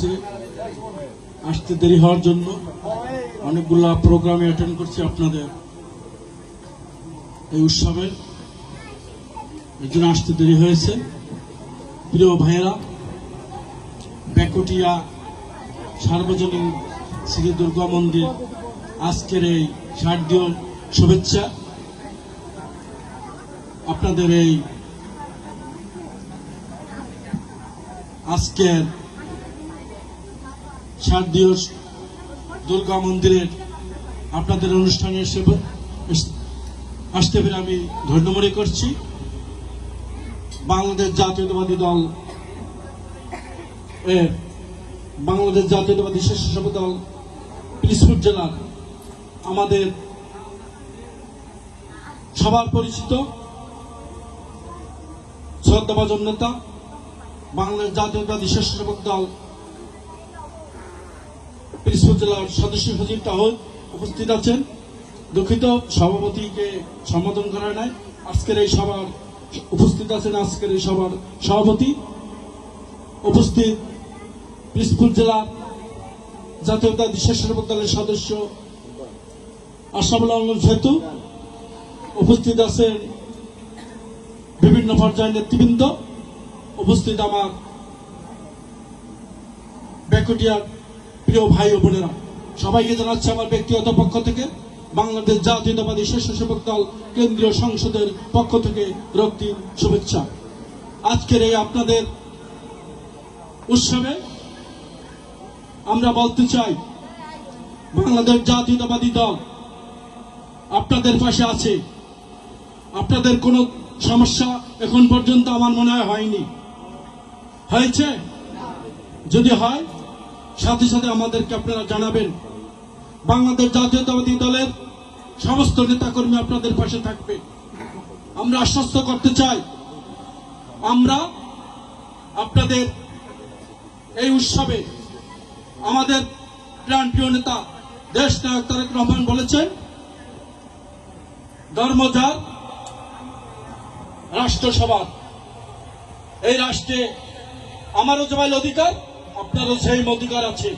করছি আসতে দেরি হওয়ার জন্য। অনেকগুলা প্রোগ্রামে অ্যাটেন্ড করছি আপনাদের এই উৎসবে, এর জন্য আসতে দেরি হয়েছে। প্রিয় ভাইয়েরা, বেকুটিয়া সার্বজনীন শ্রী দুর্গা মন্দির আজকের এই শারদীয় শুভেচ্ছা। আপনাদের এই আজকের শারদীয় দুর্গা মন্দিরের আপনাদের অনুষ্ঠানে আসতে পেরে আমি ধন্য মনে করছি। বাংলাদেশ জাতীয়তাবাদী দল বাংলাদেশ জাতীয়তাবাদী স্বেচ্ছাসেবক দল পিরোজপুর জেলার আমাদের সবার পরিচিত শ্রদ্ধাভাজন নেতা বাংলাদেশ জাতীয়তাবাদী স্বেচ্ছাসেবক দল পিরোজপুর জেলার সদস্য সচিব তাহলে উপস্থিত আছেন। দুঃখিত, সভাপতিকে সম্বোধন করা নাই। আজকের এই সভার উপস্থিত আছেন আজকের এই সভার সভাপতি, উপস্থিত পিরোজপুর জেলা জাতীয়তাবাদী স্বেচ্ছাসেবক দলের সদস্য আশরাফুল আলম সেতু, উপস্থিত আছেন বিভিন্ন পর্যায়ের নেতৃবৃন্দ, উপস্থিত আমার বেকুটিয়ার প্রিয় ভাই ও বোনেরা, সবাইকে জানাচ্ছি আমার ব্যক্তিগত পক্ষ থেকে, বাংলাদেশ জাতীয়তাবাদী স্বেচ্ছাসেবক দল কেন্দ্রীয় সংসদের পক্ষ থেকে রক্তিম শুভেচ্ছা। আজকের এই আপনাদের উৎসবে আমরা বলতে চাই, বাংলাদেশ জাতীয়তাবাদী দল আপনাদের পাশে আছে। আপনাদের কোনো সমস্যা এখন পর্যন্ত আমার মনে হয়নি। হয়েছে? যদি হয় সাথে সাথে আমাদেরকে আপনারা জানাবেন। বাংলাদেশ জাতীয়তাবাদী দলের সমস্ত নেতাকর্মী আপনাদের পাশে থাকবে। আমরা আশ্বস্ত করতে চাই, আমরা আপনাদের এই উৎসবে আমাদের প্রাণপ্রিয় নেতা দেশ নায়ক তারেক রহমান বলেছেন, ধর্ম যার রাষ্ট্র সবার। এই রাষ্ট্রে আমারও যেমন অধিকার, আপনারও সেই অধিকার আছে।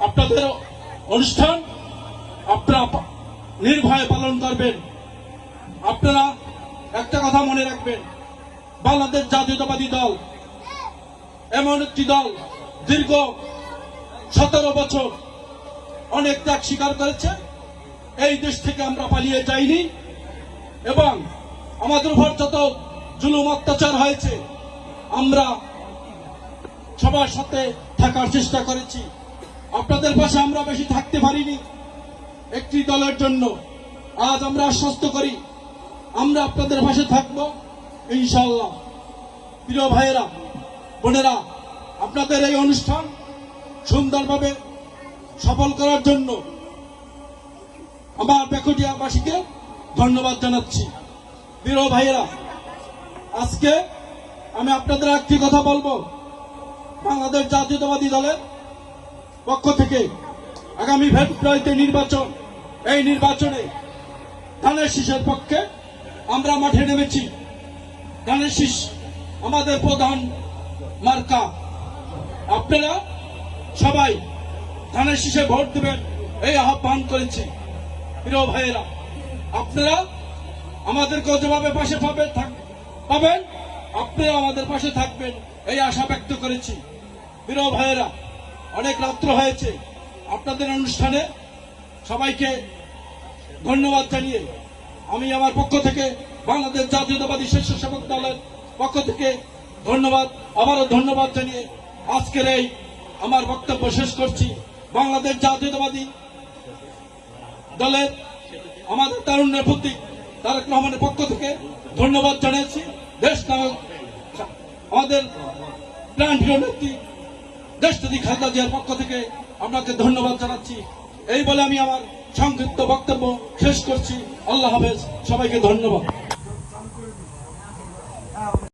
আপনাদের অনুষ্ঠান আপনারা নির্ভয়ে পালন করবেন। আপনারা একটা কথা মনে রাখবেন, বাংলাদেশ জাতীয়তাবাদী দল এমন একটি দল দীর্ঘ 17 বছর অনেক ত্যাগ স্বীকার করেছে। এই দেশ থেকে আমরা পালিয়ে যাইনি এবং আমাদের উপর যত জুলুম অত্যাচার হয়েছে আমরা সবার সাথে থাকার চেষ্টা করেছি। আপনাদের পাশে আমরা বেশি থাকতে পারিনি একটি দলের জন্য। আজ আমরা আশ্বস্ত করি, আমরা আপনাদের পাশে থাকব ইনশাআল্লাহ। প্রিয় ভাইয়েরা, বোনেরা, আপনাদের এই অনুষ্ঠান সুন্দরভাবে সফল করার জন্য আমার বেকুটিয়াবাসীকে ধন্যবাদ জানাচ্ছি। প্রিয় ভাইয়েরা, আজকে আমি আপনাদের একটি কথা বলবো, বাংলাদেশ জাতীয়তাবাদী দলের পক্ষ থেকে আগামী ফেব্রুয়ারিতে নির্বাচন, এই নির্বাচনে ধানের শীষের পক্ষে আমরা মাঠে নেমেছি। ধানের শীষ আমাদের প্রধান মার্কা। আপনারা সবাই ধানের শীষে ভোট দেবেন এই আহ্বান করেছি। প্রিয় ভাইয়েরা, আপনারা আমাদেরকে যেভাবে পাশে পাবেন, আপনারা আমাদের পাশে থাকবেন এই আশা ব্যক্ত করেছি। প্রিয় ভাইয়েরা, অনেক রাত্র হয়েছে। আপনাদের অনুষ্ঠানে সবাইকে ধন্যবাদ জানিয়ে আমি আমার পক্ষ থেকে, বাংলাদেশ জাতীয়তাবাদী স্বেচ্ছাসেবক দলের পক্ষ থেকে আবারও ধন্যবাদ জানিয়ে আজকের এই আমার বক্তব্য শেষ করছি। বাংলাদেশ জাতীয়তাবাদী দলের আমাদের তারুণ্যের প্রতীক তারেক রহমানের পক্ষ থেকে ধন্যবাদ জানিয়েছি। দেশ নায়ক আমাদের প্রাণপ্রিয় নেত্রী দেশনেত্রী খালেদা জিয়ার পক্ষ থেকে আপনাকে ধন্যবাদ জানাচ্ছি। এই বলে আমি আমার সংক্ষিপ্ত বক্তব্য শেষ করছি। আল্লাহ হাফেজ, সবাইকে ধন্যবাদ।